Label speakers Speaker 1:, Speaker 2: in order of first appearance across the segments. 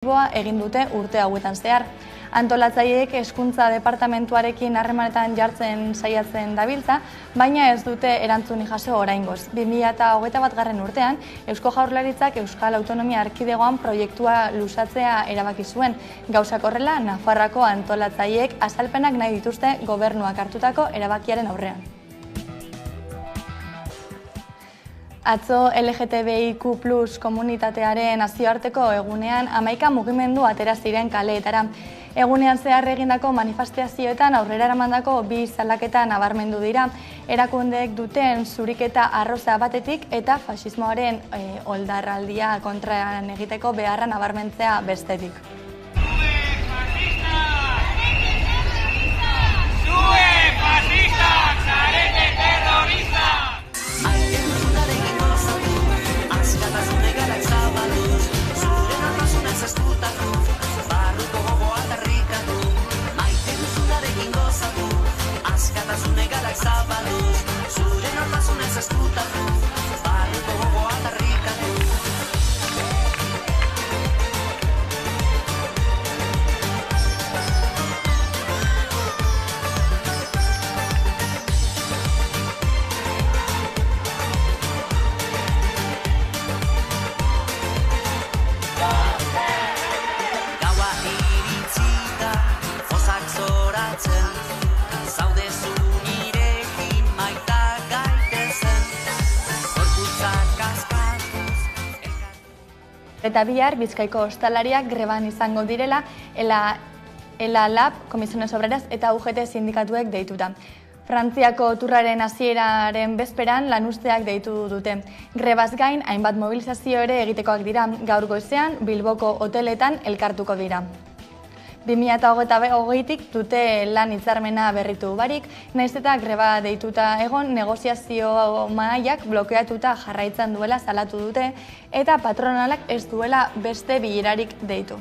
Speaker 1: egin dute urte hauetan zehar. Antolatzaileek hezkuntza departamentuarekin harremanetan jartzen saiatzen dabiltza, baina ez dute erantzunik jaso oraingoz. 2021 urtean, Eusko Jaurlaritzak Euskal Autonomia Erkidegoan proiektua luzatzea erabaki zuen. Gauzak horrela, Nafarroako antolatzaileek azalpenak nahi dituzte gobernuak hartutako erabakiaren aurrean. Atzo LGTBIQ+ komunitatearen nazioarteko egunean 11 mugimendu atera ziren kaleetara. Egunean zehar egindako manifestazioetan aurrera eramandako bi salaketa nabarmendu dira. Erakundeek duten zuriketa arroza batetik eta faxismoaren oldarraldia kontraan egiteko beharra nabarmentzea bestetik. Eta bihar, Bizkaiko ostalariak greban izango direla, ELA Lab, Comisiones Obreras eta UGT sindikatuek deituta. Frantziako turraren hasieraren bezperan lanuzteak deitu dute. Grebaz gain, hainbat mobilizazio ere egitekoak dira, gaur goizean Bilboko hoteletan elkartuko dira. 2028tik dute lan hitzarmena berritu barik, nahiz eta greba deituta egon negoziazio mahaiak blokeatuta jarraitzen duela salatu dute eta patronalak ez duela beste bilerarik deitu.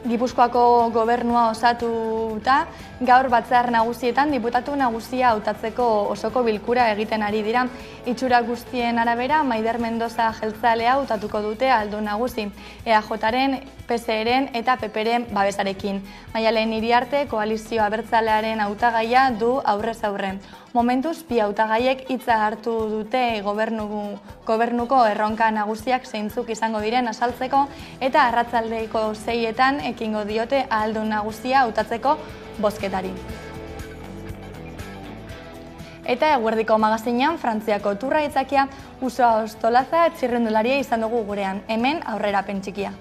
Speaker 1: Gipuzkoako gobernua osatuta, gaur batzar nagusietan diputatu nagusia hautatzeko osoko bilkura egiten ari dira. Itxura guztien arabera, Maider Mendoza jeltzalea hautatuko dute aldun nagusi, EAJren, PSeren eta PPren babesarekin. Maialen Iriarte koalizio abertzalearen hautagaia du aurrez aurre. Momentuz, bi hautagaiek hitza hartu dute gobernuko erronka nagusiak zeintzuk izango diren azaltzeko eta arratsaldeko 6etan ekingo diote ahaldun nagusia hautatzeko bozketari. Eta eguerdiko magazinean Frantziako turra aitzakia Usoa Ostolaza txirrindularia izan dugu gurean, hemen aurrerapen txikia.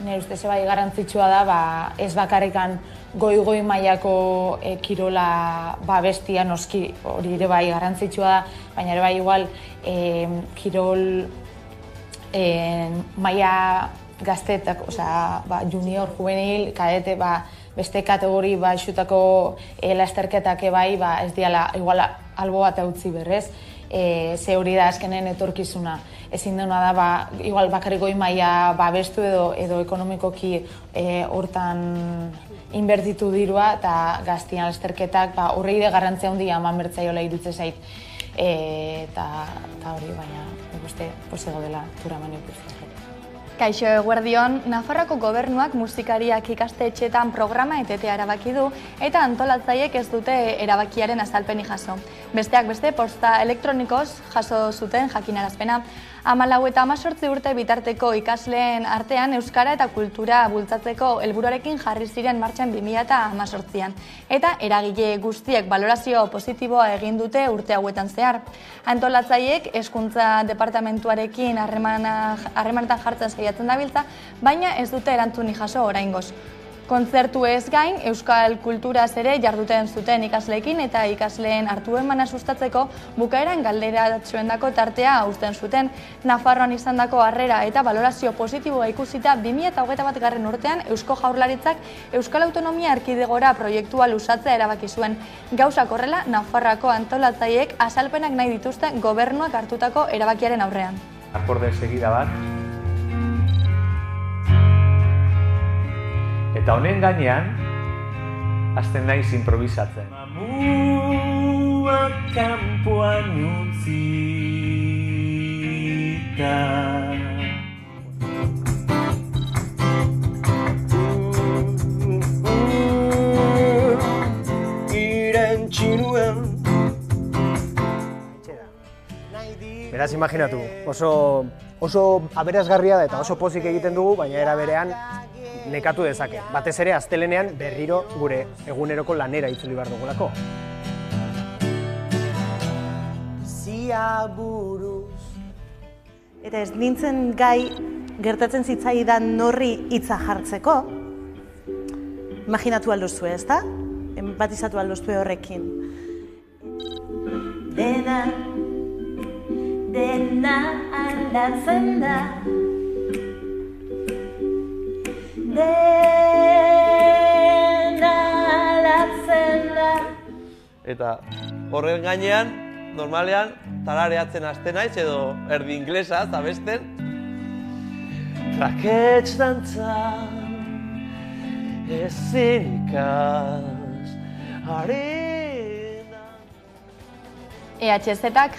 Speaker 2: Nire ustez bai garrantzitsua da, ez bakarrikan goi mailako kirola bestia noski hori ere bai garrantzitsua da, baina ere bai igual kirol maila gaztetak, junior, juvenil, kadete, beste kategori xutako lasterketak bai, ez diala igual albo bat utzi berrez, ze hori da azkenen etorkizuna. Ezin dena da, igual bakarrik goi maila babestu edo ekonomikoki hortan inbertitu dirua eta gaztien lasterketak horrei de garrantzia handia eman bertzaiola iruditzen zait. Eta hori, baina ikuste posego dela turamani ikusten.
Speaker 1: Kaixo eguerdion, Nafarroako gobernuak musikariak ikastetxeetan programa etetea erabaki du eta antolatzaileek ez dute erabakiaren azalpenik jaso. Besteak beste, posta elektronikoz jaso zuten jakinarazpena. 14 eta 18 urte bitarteko ikasleen artean euskara eta kultura bultzatzeko helburuarekin jarri ziren martxan 2018an. Eta eragile guztiek balorazio positiboa egin dute urte hauetan zehar. Antolatzaileek hezkuntza departamentuarekin harremanetan jartzen saiatzen dabiltza, baina ez dute erantzunik jaso oraingoz. Kontzertu ez gain, euskal kulturaz ere jarduten zuten ikasleekin eta ikasleen hartu emana sustatzeko bukaeran galderatxoendako tartea uzten zuten. Nafarroan izandako harrera eta balorazio positiboa ikusita 2021 urtean Eusko Jaurlaritzak Euskal Autonomia Erkidegora proiektua luzatzea erabaki zuen. Gauzak horrela, Nafarroako antolatzaileek azalpenak nahi dituzte gobernuak hartutako erabakiaren aurrean.
Speaker 3: Akorde segida bat. Eta honen gainean, hasten naiz improvisatzen. Mamuak kanpoan utzita
Speaker 4: Beraz, imaginatu, oso aberasgarria da eta oso pozik egiten dugu, baina era berean nekatu dezake. Batez ere, astelenean berriro gure eguneroko lanera itzuli behar dugulako.
Speaker 5: Eta ez nintzen gai gertatzen zitzaidan norri hitza jartzeko, imaginatu alduzue, ezta? Empatizatu alduzue horrekin. Dena aldatzen da. Dena aldatzen da.
Speaker 6: Eta horren gainean, normalean, tarareatzen hasten naiz edo erdi inglesa, zabesten. Trakets dantzan, ezin ikas,
Speaker 1: EHZ-ak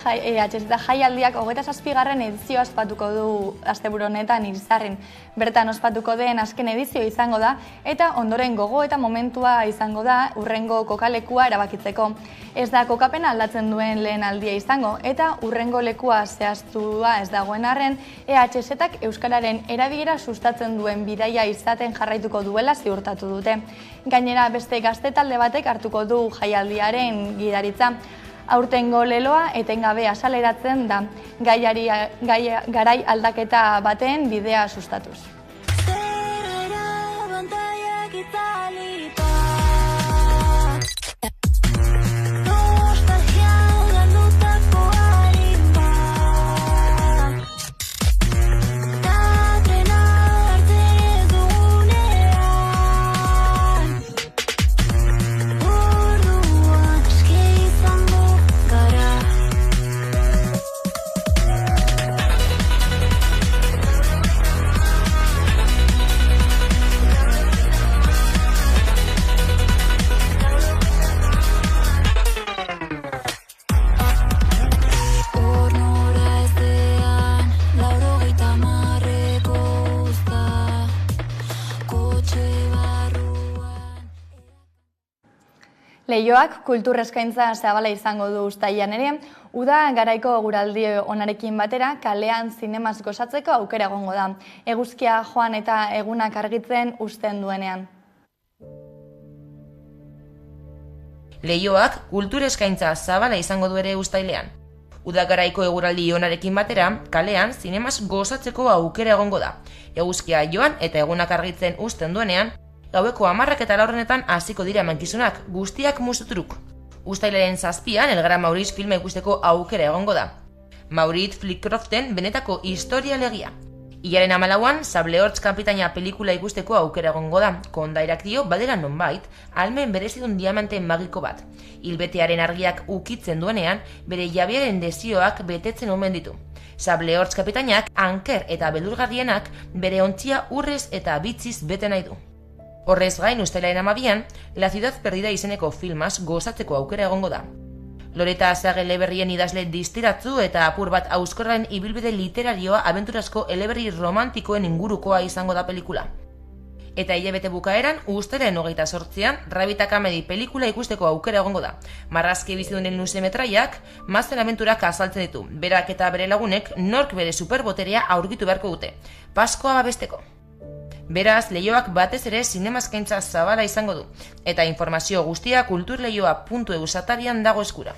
Speaker 1: jaialdiak 27. edizioa ospatuko du asteburu honetan Irizarrin. Bertan ospatuko den azken edizio izango da eta ondoren gogo eta momentua izango da hurrengo kokalekua erabakitzeko. Ez da kokapena aldatzen duen lehen aldia izango eta hurrengo lekua zehaztua ez dagoen arren EHZ-ak euskararen erabilera sustatzen duen bidaia izaten jarraituko duela ziurtatu dute. Gainera beste gazte talde batek hartuko du jaialdiaren gidaritza. Aurtengo leloa etengabe azaleratzen da, garai aldaketa baten bidea sustatuz. Leioak kultur eskaintza zabala izango du uztailean ere, uda garaiko guraldi onarekin batera kalean zinemaz gozatzeko aukera egongo da. Eguzkia joan eta egunak argitzen uzten duenean.
Speaker 7: Leioak kultur eskaintza zabala izango du ere uztailean. Uda garaiko eguraldi onarekin batera kalean zinemaz gozatzeko aukera egongo da. Eguzkia joan eta egunak argitzen uzten duenean, gaueko 10:04 hasiko dira emankizunak, guztiak musutruk. Uztailaren 7an Elgara Mauriz filma ikusteko aukera egongo da. Mauriz Flickcroften benetako historia legia. Hilaren 14an Sable Hortz kapitaina pelikula ikusteko aukera egongo da. Kondairak dio badera nonbait, almen berezidun diamante magiko bat. Hilbetearen argiak ukitzen duenean, bere jabiaren desioak betetzen omen ditu. Sable Hortz kapitainak anker eta beldurgarrienak bere ontzia urrez eta bitziz bete nahi du. Horrez gain, uztailaren 12an, La Ciudad Perdida izeneko filmaz gozatzeko aukera egongo da. Loreta Azage eleberrien idazle distiratzu eta apur bat hauskorren ibilbide literarioa abenturazko eleberri romantikoen ingurukoa izango da pelikula. Eta hilabete bukaeran, uztailaren 28an, Rabbit Comedy pelikula ikusteko aukera egongo da. Marrazki bizidunen luze metraiak, mazen abenturak azaltzen ditu. Berak eta bere lagunek nork bere superboterea aurkitu beharko dute. Paskoa babesteko. Beraz, Leioak batez ere zinemazkaintza zabala izango du, eta informazio guztia kulturleioa.eu atarian dago eskura.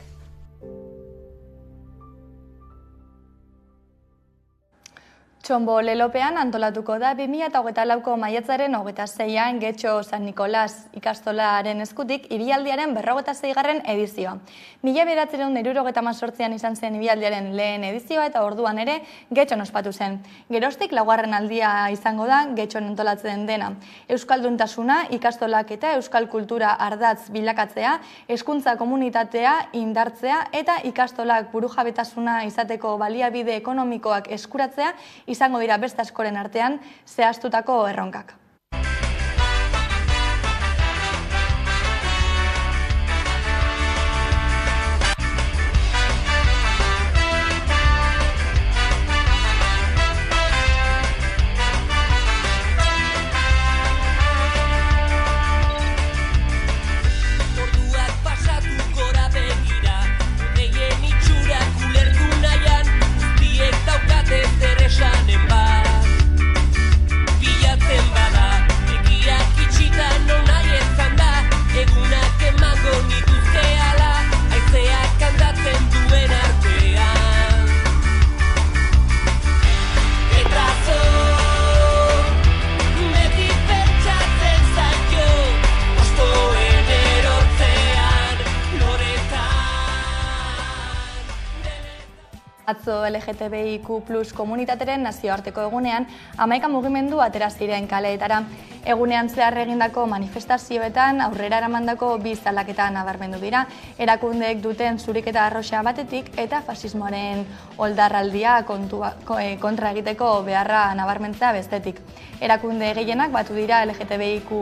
Speaker 1: Txonbo lelopean antolatuko da 2024ko maiatzaren 26an Getxo San Nikolas ikastolaren eskutik ibialdiaren 46. edizioa. 1978an izan zen ibialdiaren lehen edizioa eta orduan ere Getxon ospatu zen. Geroztik laugarren aldia izango da Getxon antolatzen dena. Euskalduntasuna, ikastolak eta euskal kultura ardatz bilakatzea, hezkuntza komunitatea indartzea eta ikastolak burujabetasuna izateko baliabide ekonomikoak eskuratzea izango dira beste askoren artean zehaztutako erronkak.
Speaker 8: Orduak pasatu gora begira, odeien itxurak ulertu nahian,
Speaker 1: atzo LGTBIQ+ komunitateren nazioarteko egunean 11 mugimendu atera ziren kaleetara. Egunean zehar egindako manifestazioetan aurrera eramandako bi salaketa nabarmendu dira, erakundeek duten zuriketa arroxa batetik eta fasismoaren oldarraldia kontra egiteko beharra nabarmentzea bestetik. Erakunde gehienak batu dira LGTBIQ+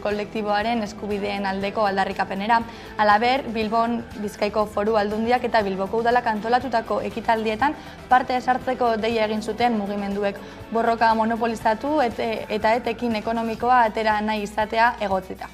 Speaker 1: kolektiboaren eskubideen aldeko aldarrikapenera. Halaber, Bilbon Bizkaiko Foru Aldundiak eta Bilboko Udalak antolatutako ekitaldietan parte esartzeko deia egin zuten mugimenduek. Borroka monopolizatu eta etekin ekonomikoa atera nahi izatea egotzita.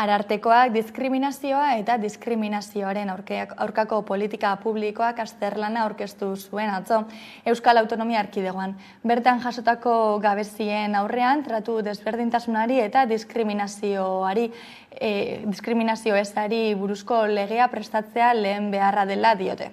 Speaker 1: Arartekoak diskriminazioa eta diskriminazioaren aurkako politika publikoak azterlana aurkeztu zuen atzo Euskal Autonomia Erkidegoan. Bertan jasotako gabezien aurrean tratu desberdintasunari eta diskriminazio ezari buruzko legea prestatzea lehen beharra dela diote.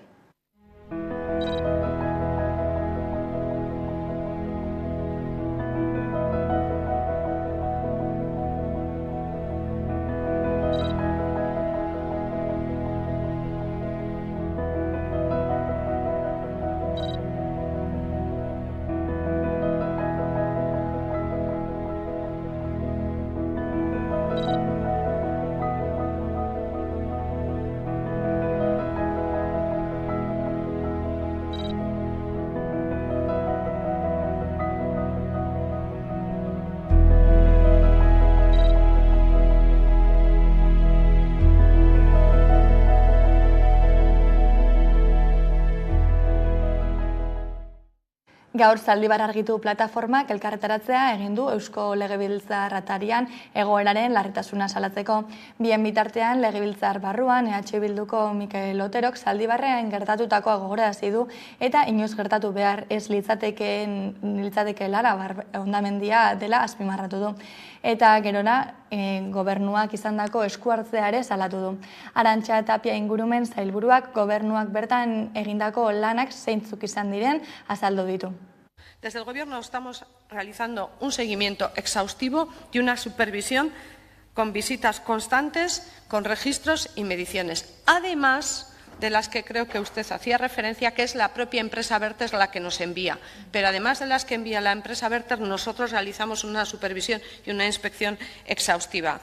Speaker 1: Gaur Zaldibar Argitu plataformak elkarretaratzea egin du Eusko Legebiltzar atarian egoeraren larritasuna salatzeko. Bien bitartean Legebiltzar barruan EH Bilduko Mikel Oterok Zaldibarrean gertatutakoa gogorarazi du eta inoiz gertatu behar ez litzatekeela hondamendia dela azpimarratu du. Eta gerora gobernuak izandako eskuhartzea ere salatu du. Arantxa Tapia ingurumen sailburuak gobernuak bertan egindako lanak zeintzuk izan diren azaldu ditu.
Speaker 8: Desde el Gobierno estamos realizando un seguimiento exhaustivo y una supervisión con visitas constantes, con registros y mediciones. Además de las que creo que usted hacía referencia, que es la propia empresa Verter la que nos envía. Pero además de las que envía la empresa Verter, nosotros realizamos una supervisión y una inspección exhaustiva.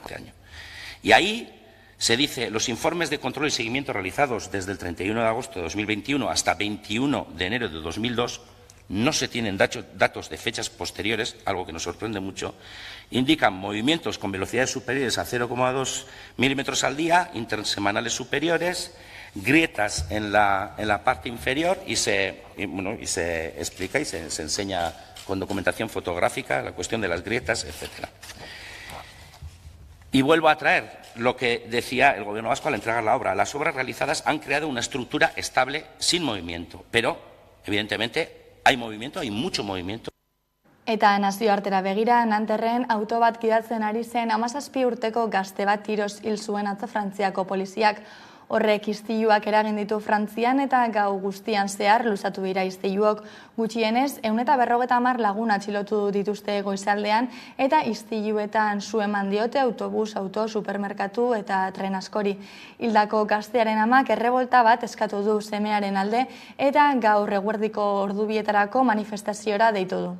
Speaker 9: Y ahí se dice, los informes de control y seguimiento realizados desde el 31 de agosto de 2021 hasta 21 de enero de 2002, no se tienen datos de fechas posteriores, algo que nos sorprende mucho, indican movimientos con velocidades superiores a 0,2 milímetros al día, intersemanales superiores, grietas en la parte inferior y se explica y se enseña con documentación fotográfica la cuestión de las grietas, etc. Y vuelvo a traer lo que decía el Gobierno vasco al entregar la obra. Las obras realizadas han creado una estructura estable sin movimiento, pero evidentemente hay movimiento, hay mucho movimiento.
Speaker 1: Eta nazioartera begira, Nanterren auto bat gidatzen ari zen 17 urteko gazte bat tiroz hil zuen atzo Frantziako poliziak. Horrek istiluak eragin ditu Frantzian eta gau guztian zehar luzatu dira istiluok. Gutxienez, 150 lagun atxilotu dituzte goizaldean eta istiluetan su eman diote autobus, auto, supermerkatu eta tren askori. Hildako gaztearen amak errebolta bat eskatu du semearen alde eta gaur eguerdiko ordubietarako manifestaziora deitu du.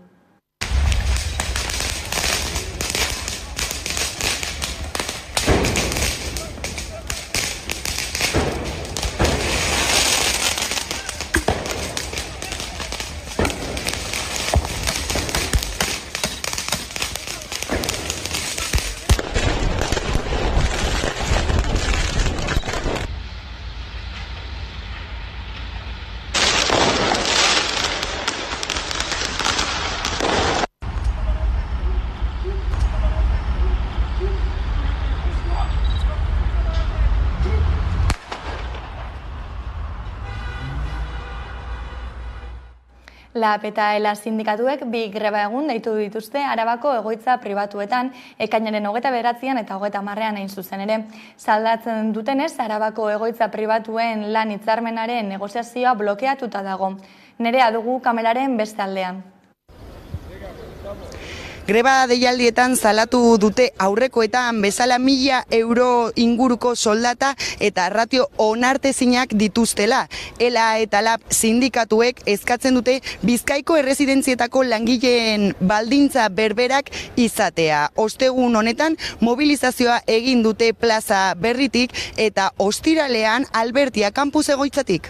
Speaker 1: LAB eta ELA sindikatuek bi greba egun deitu dituzte Arabako egoitza pribatuetan, ekainaren 29an eta 30ean hain zuzen ere. Saldatzen dutenez, Arabako egoitza pribatuen lan hitzarmenaren negoziazioa blokeatuta dago. Nerea dugu kameraren beste aldean.
Speaker 10: Greba deialdietan salatu dute aurrekoetan bezala 1.000 euro inguruko soldata eta ratio onartezinak dituztela. ELA eta LAB sindikatuek eskatzen dute Bizkaiko erresidentzietako langileen baldintza berberak izatea. Ostegun honetan mobilizazioa egin dute plaza berritik eta ostiralean Albertia kampus egoitzatik.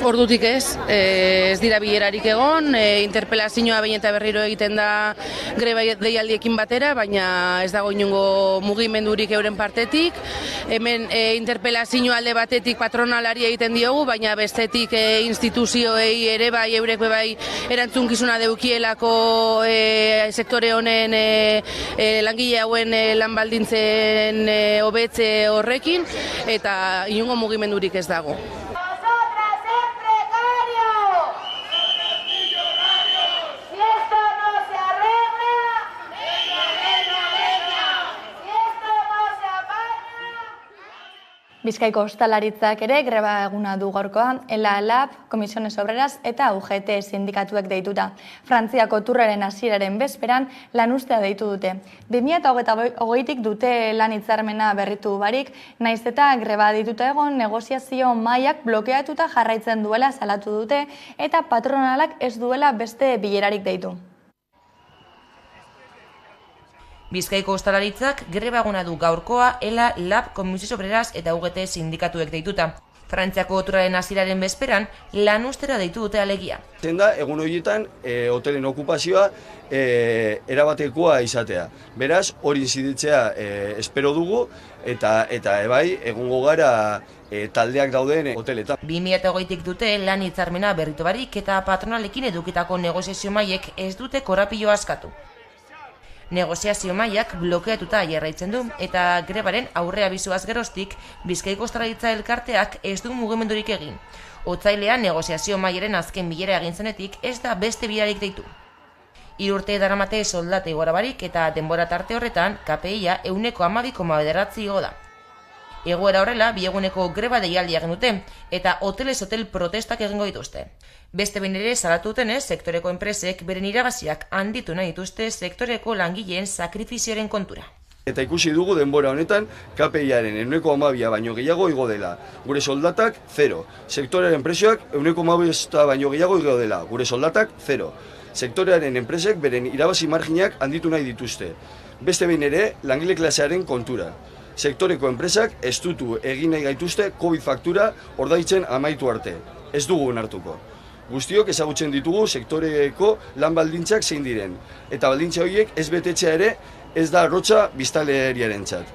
Speaker 11: Ordutik ez dira bilerarik egon, interpelazioa behin eta berriro egiten da greba deialdiekin batera, baina ez dago inongo mugimendurik euren partetik. Hemen interpelazioa alde batetik patronalari egiten diogu, baina bestetik instituzioei ere bai eurek bai erantzunkizuna deukielako sektore honen langile hauen lan baldintzen hobetze horrekin, eta inongo mugimendurik ez dago.
Speaker 1: Bizkaiko ostalaritzak ere greba eguna du gaurkoa, ELA, LAB, Comisiones Obreras eta UGT sindikatuek deituta. Frantziako turraren hasieraren bezperan lanuztea deitu dute. 2028tik dute lan hitzarmena berritu barik, naiz eta greba dituta egon negoziazio mailak blokeatuta jarraitzen duela salatu dute eta patronalak ez duela beste bilerarik deitu.
Speaker 7: Bizkaiko ostalaritzak greba eguna du gaurkoa ELA, LAB, Comisiones Obreras eta UGT sindikatuek deituta. Frantziako turraren hasieraren bezperan lanuztera deitu dute alegia.
Speaker 12: Da, egun horietan hotelen okupazioa erabatekoa izatea. Beraz, hori inziditzea espero dugu eta ebai egungo gara taldeak dauden hoteletan.
Speaker 7: 2008tik dute lan hitzarmena berritu barik eta patronalekin edukitako negoziazio mailek ez dute korapilo askatu. Negoziazio mailak blokeatuta jarraitzen du eta grebaren aurrea bizuaz geroztik Bizkaiko Ostalaritza elkarteak ez du mugimendurik egin. Otsailean negoziazio mailaren azken bilera egin zenetik ez da beste bilerarik deitu. 3 urte daramate soldata igora barik eta denbora tarte horretan KPI-a 12,9 igo da. Egoera horrela, bieguneko greba deialdia egin dute eta hotelez hotel protestak egingo dituzte. Beste behin ere salatu dutenez, sektoreko enpresek beren irabaziak handitu nahi dituzte sektoreko langileen sakrifizioaren kontura.
Speaker 12: Eta ikusi dugu denbora honetan KPI-aren 12,2 baino gehiago igo dela. Gure soldatak 0. Sektorearen prezioak 12,2 baino gehiago igo dela. Gure soldatak 0. Sektorearen enpresek beren irabazi marginak handitu nahi dituzte. Beste behin ere langile klasearen kontura. Sektoreko enpresak estutu egin nahi gaituzte COVID faktura ordaitzen amaitu arte. Ez dugu onartuko. Guztiok ezagutzen ditugu sektoreko lan baldintzak zein diren. Eta baldintza horiek ez betetzea ere ez da arrotza biztanleriarentzat.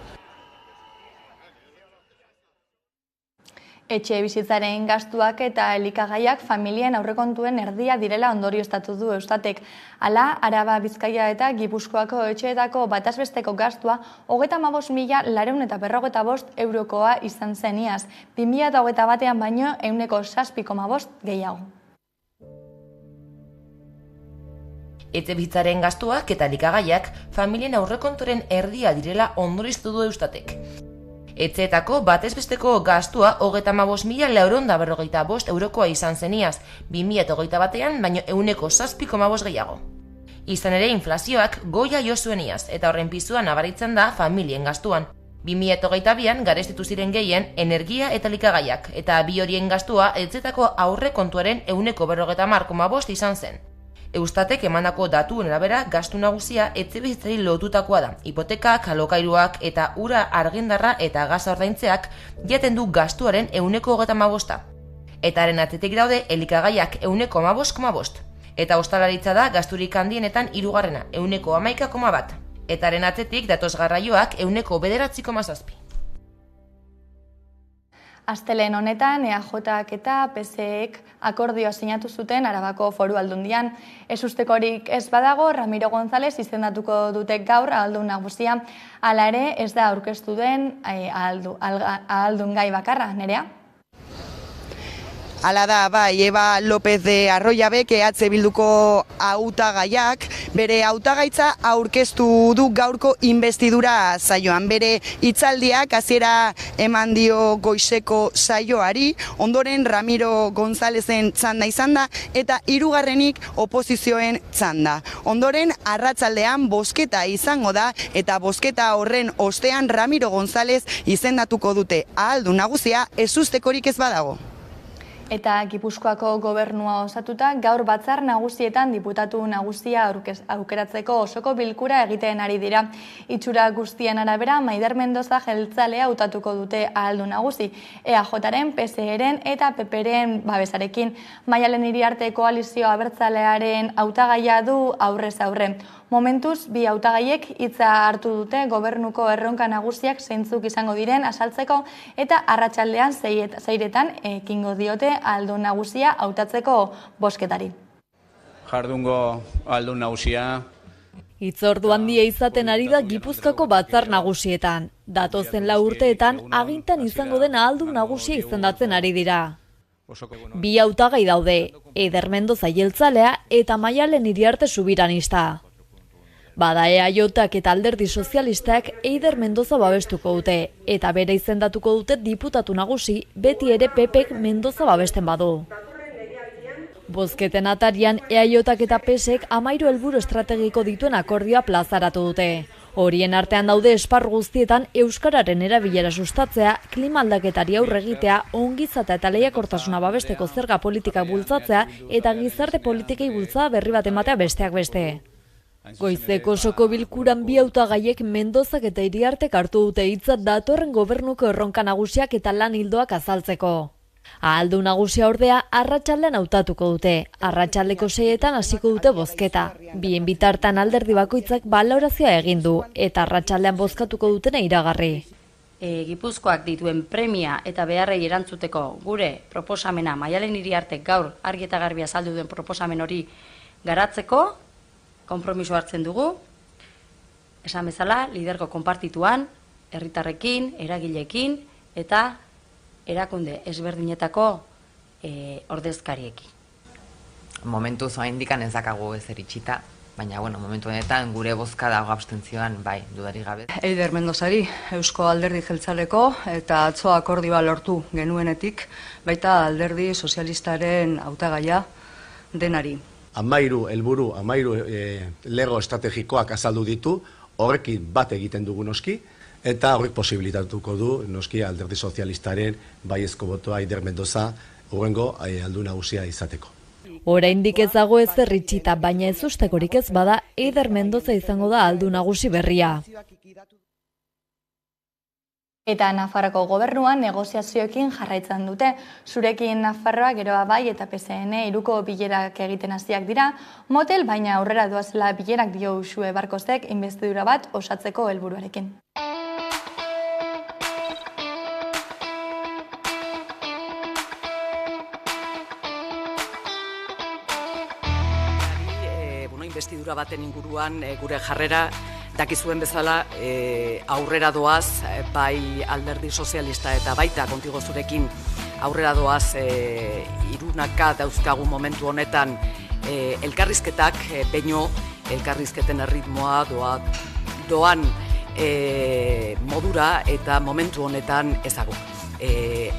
Speaker 1: Etxe bizitzaren gastuak eta elikagaiak familien aurrekontuen erdia direla ondorioztatu du Eustatek. Hala, Araba, Bizkaia eta Gipuzkoako etxeetako batazbesteko gastua 35.455 eurokoa izan zen iaz. 2021ean baino 7,5% gehiago.
Speaker 7: Etxe bizitzaren gastuak eta elikagaiak familien aurrekonturen erdia direla ondorioztatu du Eustatek. Etxeetako batezbesteko gastua 35.455 eurokoa izan zeniaz, 2021ean baino 7,5% gehiago. Izan ere inflazioak goia jo zuen iaz, eta horren pisua nabaritzen da familien gastuan. 2022an garestitu ziren gehien energia eta elikagaiak, eta bi horien gastua etxetako aurrekontuaren 50,5% izan zen. Eustatek emandako datuen arabera gastu nagusia etxebizitzari lotutakoa da. Hipotekak, alokairuak eta ura, argindarra eta gaza ordaintzeak jaten du gastuaren 50,5%. Eta haren atzetik daude elikagaiak 15,5%. Eta ostalaritza da gasturik handienetan hirugarrena, 11,1%. Eta haren atzetik datoz garraioak 9,9,7%.
Speaker 1: Astelehen honetan, EAJak eta PSEek akordioa sinatu zuten Arabako Foru Aldundian. Ezustekorik ez badago, Ramiro González izendatuko dute gaur ahaldun nagusia. Hala ere, ez da aurkeztu den ahaldun gai bakarra, Nerea?
Speaker 10: Hala da, bai, Eba López de Arroyabek EH Bilduko hautagaiak bere hautagaitza aurkeztu du gaurko investidura saioan. Bere hitzaldiak hasiera eman dio goizeko saioari, ondoren Ramiro Gonzálezen txanda izan da eta hirugarrenik oposizioen txanda. Ondoren arratsaldean bozketa izango da eta bozketa horren ostean Ramiro González izendatuko dute ahaldun nagusia ezustekorik ez badago.
Speaker 1: Eta Gipuzkoako gobernua osatuta gaur batzar nagusietan diputatu nagusia aukeratzeko osoko bilkura egiten ari dira. Itxura guztien arabera Maider Mendoza jeltzalea hautatuko dute ahaldun nagusi. EAJren, PSEren eta PPren babesarekin. Maialen Iriarte koalizio abertzalearen hautagaia du aurrez aurre. Momentuz, bi hautagaiek hitza hartu dute gobernuko erronka nagusiak zeintzuk izango diren azaltzeko eta arratsaldean 6etan ekingo diote ahaldun nagusia hautatzeko bozketari.
Speaker 13: Jardungo ahaldun nagusia.
Speaker 14: Hitzordu handia izaten ari da Gipuzkoako batzar nagusietan. Datozen 4 urteetan agintan izango den ahaldun nagusia izendatzen ari dira. Bi hautagai daude, Eider Mendoza jeltzalea eta Maialen Iriarte subiranista. Bada EAJak eta Alderdi Sozialistak Eider Mendoza babestuko dute, eta bere izendatuko dute diputatu nagusi, beti ere PPek Mendoza babesten badu. Bozketen atarian EAJak eta PSek 13 helburu estrategiko dituen akordioa plazaratu dute. Horien artean daude esparru guztietan euskararen erabilera sustatzea, klima aldaketari aurre egitea, ongizatea eta lehiakortasuna babesteko zerga politika bultzatzea eta gizarte politikei bultzada berri bat ematea besteak beste. Goizeko osoko bilkuran bi hautagaiek Mendozak eta Iriartek hartu dute hitza datorren gobernuko erronka nagusiak eta lan ildoak azaltzeko. Ahaldun nagusia ordea arratsaldean hautatuko dute. Arratsaldeko 6etan hasiko dute bozketa. Bien bitartan alderdi bakoitzak balorazioa egin du eta arratsaldean bozkatuko dutena iragarri.
Speaker 15: Gipuzkoak dituen premia eta beharrei erantzuteko gure proposamena Maialen Iriartek gaur argi eta garbi azaldu duen proposamen hori garatzeko konpromiso hartzen dugu, esan bezala, lidergo konpartituan, herritarrekin, eragileekin eta erakunde ezberdinetako ordezkariekin.
Speaker 16: Momentuz oraindik ez dakagu ezer itxita, baina momentu honetan gure bozka dago abstentzioan, bai, dudarik gabe.
Speaker 17: Eider Mendozari, Eusko Alderdi Jeltzaleko eta atzo akordioa lortu genuenetik, baita Alderdi Sozialistaren hautagaia denari.
Speaker 18: 13 helburu, 13 lego estrategikoak azaldu ditu, horrekin bat egiten dugu noski, eta horrek posibilitatuko du noski Alderdi Sozialistaren baiezko botoa Eider Mendoza hurrengo ahaldun nagusia izateko.
Speaker 14: Oraindik ez dago ezer itxita, baina ezustekorik ez bada Eider Mendoza izango da ahaldun nagusi berria.
Speaker 1: Eta Nafarroko gobernuan negoziazioekin jarraitzen dute. Zurekin Nafarroa geroa bai eta PSN hiruko bilerak egiten hasiak dira, motel baina aurrera doazela bilerak dio Uxue Barkosek inbestidura bat osatzeko helburuarekin.
Speaker 19: Inbestidura baten inguruan gure jarrera dakizuen bezala aurrera doaz, bai Alderdi Sozialista eta baita Kontigo Zurekin aurrera doaz irunaka dauzkagu momentu honetan elkarrizketak, baino elkarrizketen erritmoa doan modura eta momentu honetan ezagu.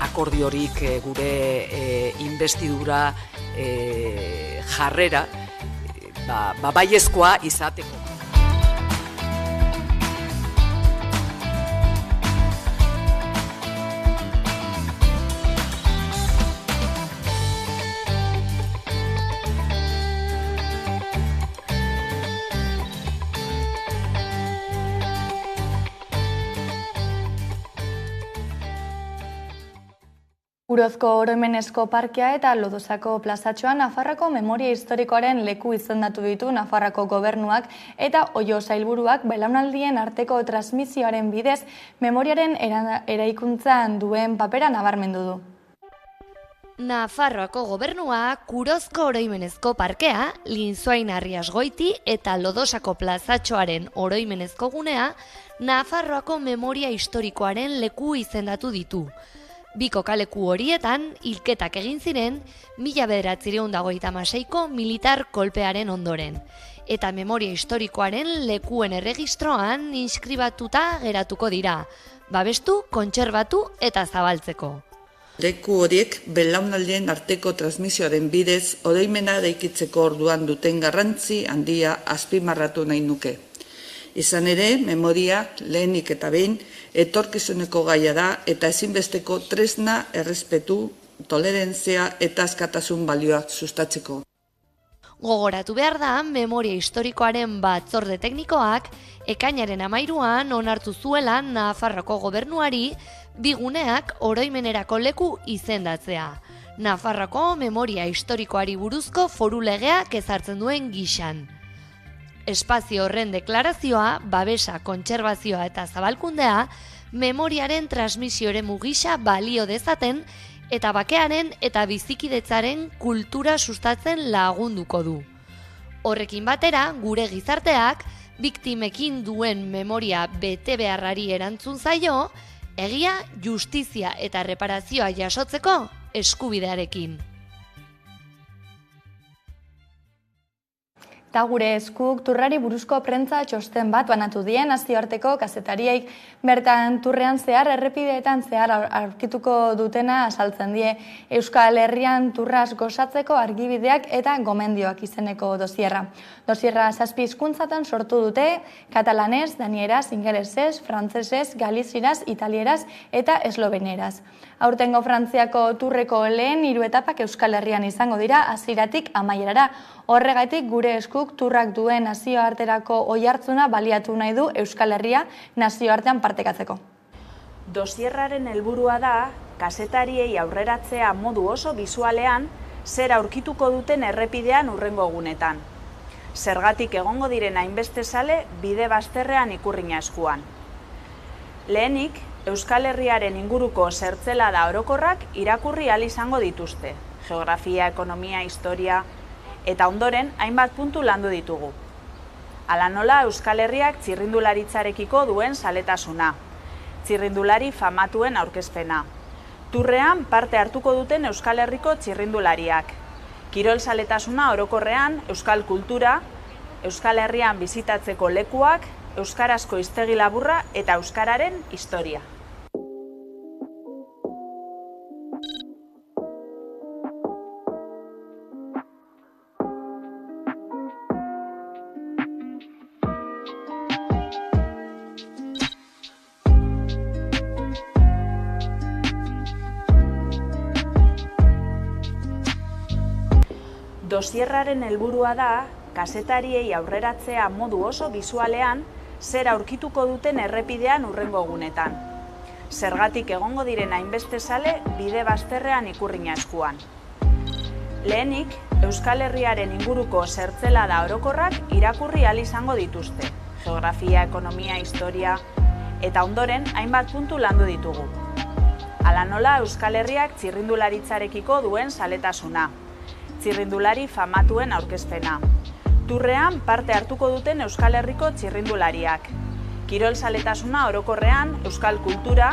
Speaker 19: Akordiorik gure inbestidura jarrera baiezkoa izateko.
Speaker 1: Urozko oroimenezko parkea eta Lodosako plazatxoan Nafarroako memoria historikoaren leku izendatu ditu Nafarroako gobernuak eta Oio sailburuak belaunaldien arteko transmisioaren bidez memoriaren eraikuntzan duen papera nabarmendu du.
Speaker 20: Nafarroako gobernuak Urozko oroimenezko parkea, Linzoain Arriasgoiti eta Lodosako plazatxoaren oroimenezko gunea Nafarroako memoria historikoaren leku izendatu ditu. Bi kokaleku horietan hilketak egin ziren 1956ko militar kolpearen ondoren, eta memoria historikoaren lekuen erregistroan inskribatuta geratuko dira, babestu, kontserbatu eta zabaltzeko.
Speaker 21: Leku horiek belaunaldien arteko transmisioaren bidez oroimena eraikitzeko orduan duten garrantzi handia azpimarratu nahi nuke. Izan ere, memoria, lehenik eta behin, etorkizuneko gaia da eta ezinbesteko tresna, errespetu, tolerantzia eta askatasun balioak sustatzeko.
Speaker 20: Gogoratu behar da, memoria historikoaren batzorde teknikoak ekainaren 13an onartu zuela Nafarroako gobernuari biguneak oroimenerako leku izendatzea. Nafarroako memoria historikoari buruzko foru legeak ezartzen duen gixan. Espazio horren deklarazioa, babesa, kontserbazioa eta zabalkundea, memoriaren transmisioaren mugisa balio dezaten eta bakearen eta bizikidetzaren kultura sustatzen lagunduko du. Horrekin batera, gure gizarteak, biktimekin duen memoria bete beharrari erantzun zaio, egia, justizia eta reparazioa jasotzeko eskubidearekin.
Speaker 1: Eta gure eskuk turrari buruzko prentza txosten bat banatu dien nazioarteko kazetariei, bertan turrean zehar errepideetan zehar aurkituko dutena asaltzen die Euskal Herrian turraz gozatzeko argibideak eta gomendioak izeneko dosierra. Dosierra 7 hizkuntzatan sortu dute katalanez, danieraz, ingelesez, frantsesez, galizieraz, italieraz eta esloveneraz. Aurtengo Frantziako turreko lehen 3 etapak Euskal Herrian izango dira hasieratik amaierara. Horregatik gure eskuk turrak duen nazioarterako oihartzuna baliatu nahi du Euskal Herria nazioartean partekatzeko.
Speaker 22: Dosierraren helburua da kazetariei aurreratzea modu oso bisualean zer aurkituko duten errepidean hurrengo egunetan. Zergatik egongo diren hainbeste zale bide bazterrean ikurrina eskuan. Lehenik, Euskal Herriaren inguruko zertzelada orokorrak irakurri ahal izango dituzte. Geografia, ekonomia, historia eta ondoren hainbat puntu landu ditugu. Hala nola Euskal Herriak txirrindularitzarekiko duen zaletasuna, txirrindulari famatuen aurkezpena, turrean parte hartuko duten Euskal Herriko txirrindulariak, kirol zaletasuna orokorrean, euskal kultura, Euskal Herrian bizitatzeko lekuak, euskarazko hiztegi laburra eta euskararen historia. Dosierraren helburua da kazetariei aurreratzea modu oso bisualean zer aurkituko duten errepidean hurrengo egunetan. Zergatik egongo diren hainbeste zale bide bazterrean ikurrina eskuan. Lehenik, Euskal Herriaren inguruko zertzelada orokorrak irakurri ahal izango dituzte. Geografia, ekonomia, historia eta ondoren hainbat puntu landu ditugu. Hala nola Euskal Herriak txirrindularitzarekiko duen zaletasuna, txirrindulari famatuen aurkezpena, turrean parte hartuko duten Euskal Herriko txirrindulariak, kirol zaletasuna orokorrean, euskal kultura,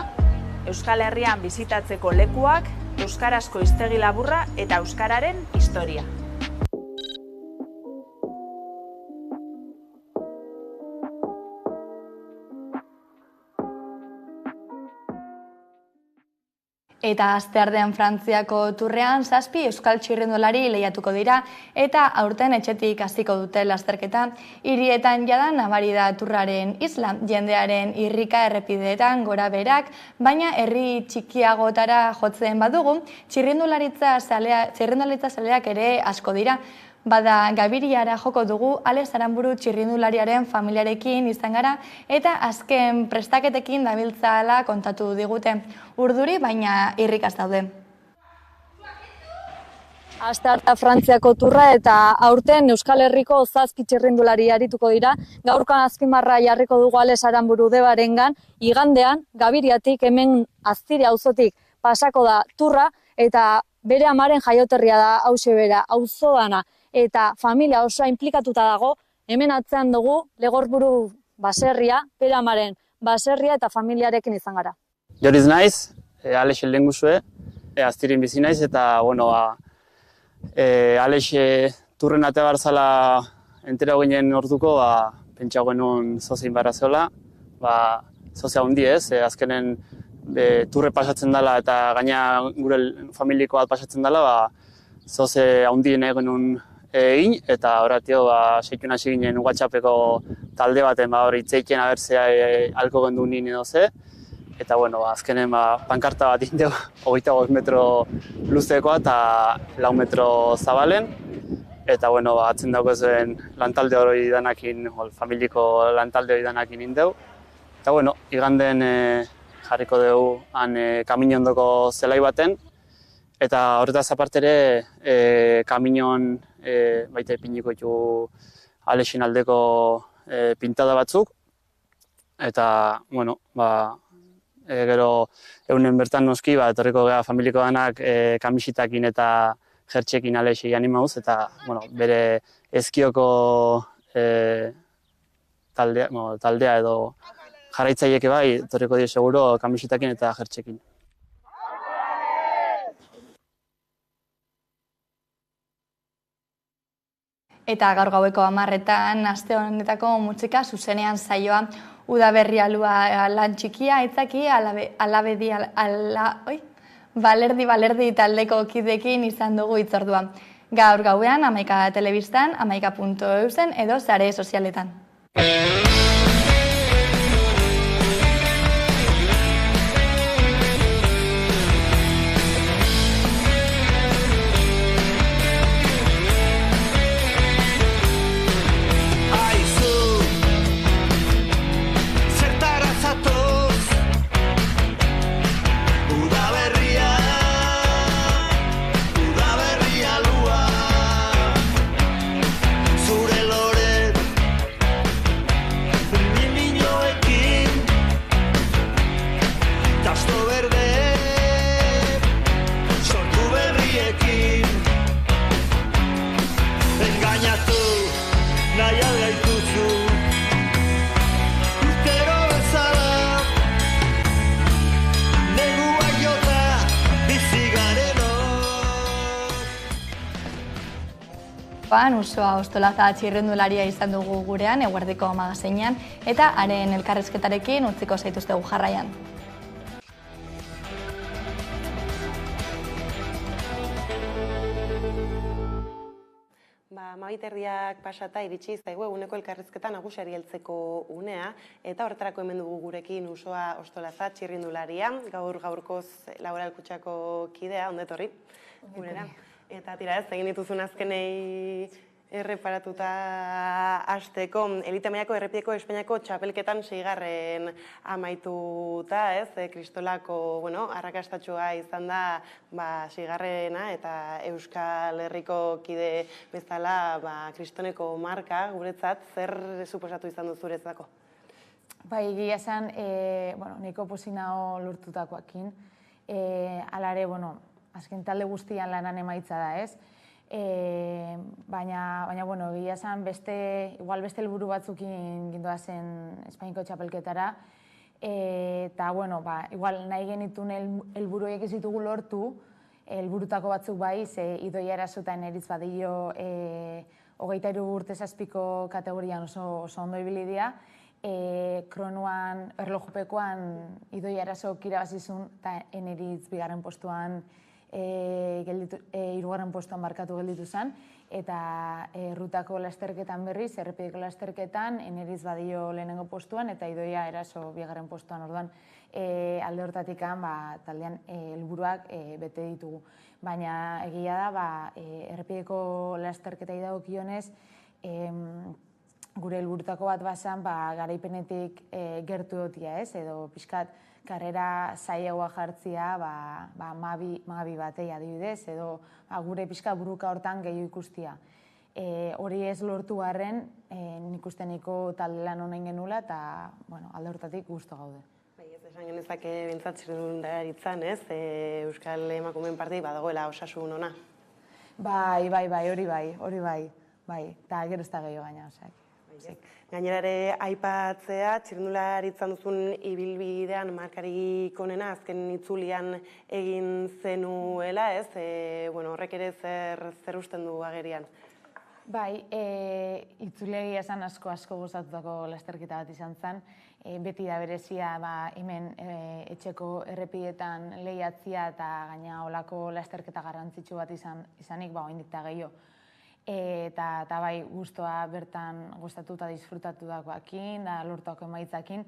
Speaker 22: Euskal Herrian bizitatzeko lekuak, euskarazko hiztegi laburra eta euskararen historia.
Speaker 1: Eta asteartean Frantziako turrean 7 euskal txirrindulari lehiatuko dira eta aurten etxetik hasiko dute lasterketa. Hirietan jada nabari da turraren isla, jendearen irrika errepideetan gora berak, baina herri txikiagotara jotzen badugu, txirrindularitza zaleak ere asko dira. Bada Gabiriara joko dugu Alex Aranburu txirrindulariaren familiarekin izan gara eta azken prestaketekin dabiltzala kontatu digute. Urduri baina irrikaz daude.
Speaker 2: Asteartea Frantziako turra eta aurten Euskal Herriko 7 txirrindulari arituko dira. Gaurkoan azpimarra jarriko dugu Ales Aranburu Debarengan, igandean Gabiriatik hemen Aztire auzotik pasako da turra eta bere amaren jaioterria da hauxe bera, auzoana eta familia osoa inplikatuta dago. Hemen atzean dugu Legorburu baserria, bere amaren baserria eta familiarekin izan gara.
Speaker 3: Joriz naiz, Ales lehengusue, Aztirin bizi naiz eta Ales turren ate barzala entera ginen orduko, pentsa genuen zozein barra zeola, zozea hundi ez, azkenen turre pasatzen dela eta gaina gure familiko bat pasatzen dela, zoze handien genuen egin, eta horatio seikun hasi ginen WhatsAppeko talde baten hori itzeiken abertzea alko gendu nien edo ze, eta azkenen pankarta bat indegu 25 metro luzekoa eta 4 metro zabalen, eta atzen dago zuen lantalde hori danakin, familiko lantalde hori danakin indegu, eta iganden jarriko dugu han kaminon ondoko zelai baten, eta horretaz apartere kaminon baita ipiniko ditu Alexin aldeko pintada batzuk, eta gero egunen bertan noski, etorriko gara familiko danak kamisitakin eta jertxekin Alexi animauz, eta bere ezkioko taldea edo jarraitzaieke bai, etorriko dio seguro kamisitakin eta jertxekin.
Speaker 1: Eta gaur gaueko 10etan aste honetako musika zuzenean saioa Udaberri alua lan txikia, aitzaki, balerdi taldeko kidekin izan dugu hitzordua. Gaur gauean 11 telebistan, 11.eusen edo sare sozialetan. Usoa Ostolaza txirrindularia izan dugu gurean, eguerdiko magazeinean, eta haren elkarrezketarekin utziko zaituztegu jarraian.
Speaker 5: Amabiterdiak pasata iritsi zaigu eguneko elkarrizketa nagusiari heltzeko unea, eta horretarako hemen dugu gurekin Usoa Ostolaza txirrindularia, gaurkoz Laboral Kutxako kidea, ondetorri. Eta tira ez, egin dituzun azkenei erreparatuta hasteko, elite mailako errepideko Espainiako txapelketan 6. amaituta, ez, kristolako, arrakastatxoa izan da 6. eta Euskal Herriko kide bezala kristoneko marka, guretzat, zer suposatu izan du zuretzako?
Speaker 23: Egia esan, nahiko pozik nago lortutakoakin, alare, azken talde guztian lanan emaitza da, ez? Baina, egia esan, igual beste helburu batzukin gindoazen Espainiko txapelketara, eta, igual nahi genitun helburuek ez ditugu lortu, helburutako batzuk bai, ze Idoia Eraso eta Eneritz Badillo 23 urte zazpiko kategorian oso ondo ibili dira, kronuan, erlojupekoan Idoia Eraso kirabazizun eta Eneritz 2. postuan 3. postuan markatu gelditu zen, eta rutako lasterketan berriz, errepideko lasterketan, Eneritz Badillo 1. postuan, eta Idoia Eraso 2. postuan, orduan, alde hortatik taldean helburuak bete ditugu. Baina egia da, errepideko lasterketai dagokionez, gure helburutako bat bazan, garaipenetik gertu dotia, ez? Edo pixkat karrera zailagoa jartzia, mabi batei adibidez, edo gure pixka buruka hortan gehiago ikustia. Hori ez lortu garren, nik uste niko talde lan honen genula, eta alde hortatik guztu gaude.
Speaker 5: Esan genezake bintzat txirrindularitzan, ez? Euskal emakumeen partei badagoela osasun ona.
Speaker 23: Bai, hori bai. Eta gero ez da gehiago gaina, osak.
Speaker 5: Gainera ere aipatzea, txirrindularitzan duzun ibilbidean markarik onena azken itzulian egin zenuela, ez? Horrek ere zer usten du agerian?
Speaker 23: Bai, itzulegia esan asko gozatutako lasterketa bat izan zen. Beti da berezia hemen etxeko errepidetan lehiatzia eta gaina olako lasterketa garrantzitsu bat izanik, oraindik da gehiago. Eta bai, guztua bertan gozatu eta disfrutatu dagoakin, da lortuako emaitzakin.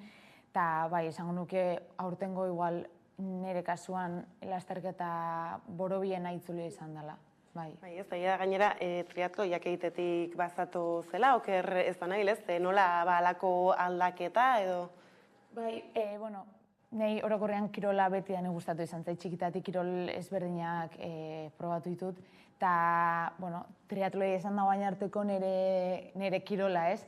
Speaker 23: Eta bai, esango nuke aurtengo igual nire kasuan lasterketa borobiena itzulia izan dela. Bai,
Speaker 5: ez da gainera triatloiak egitetik bazatu zela, oker ez da nahi, nola alako aldaketa edo?
Speaker 23: Bai, nahi orokorrean kirola beti dani gustatu izan zait, txikitatik kirol ezberdinak probatu ditut, eta triatloia izan da baina arteko nire kirola, ez?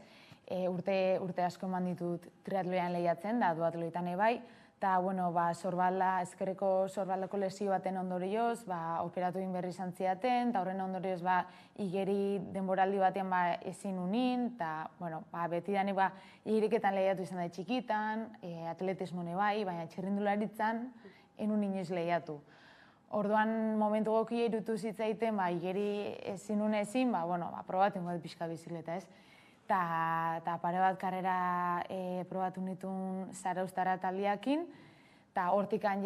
Speaker 23: Urte asko eman ditut triatloian lehiatzen, da duatloietan bai, eta, ezkerreko sorbaldako lesio baten ondorioz, operatu egin berri izan zidaten, eta horren ondorioz, igeri denboraldi batean ezin unin, eta, beti dani, igeriketan lehiatu izan da txikitan, atletismone bai, baina txirrindularitzan, enun inoiz lehiatu. Orduan, momentu gokia irutu zitzaiten, igeri ezin unezin, probatu ingo pixka bizikleta, ez? Eta pare bat karrera probatu nituen Zarauztara taldeakin, eta hortikan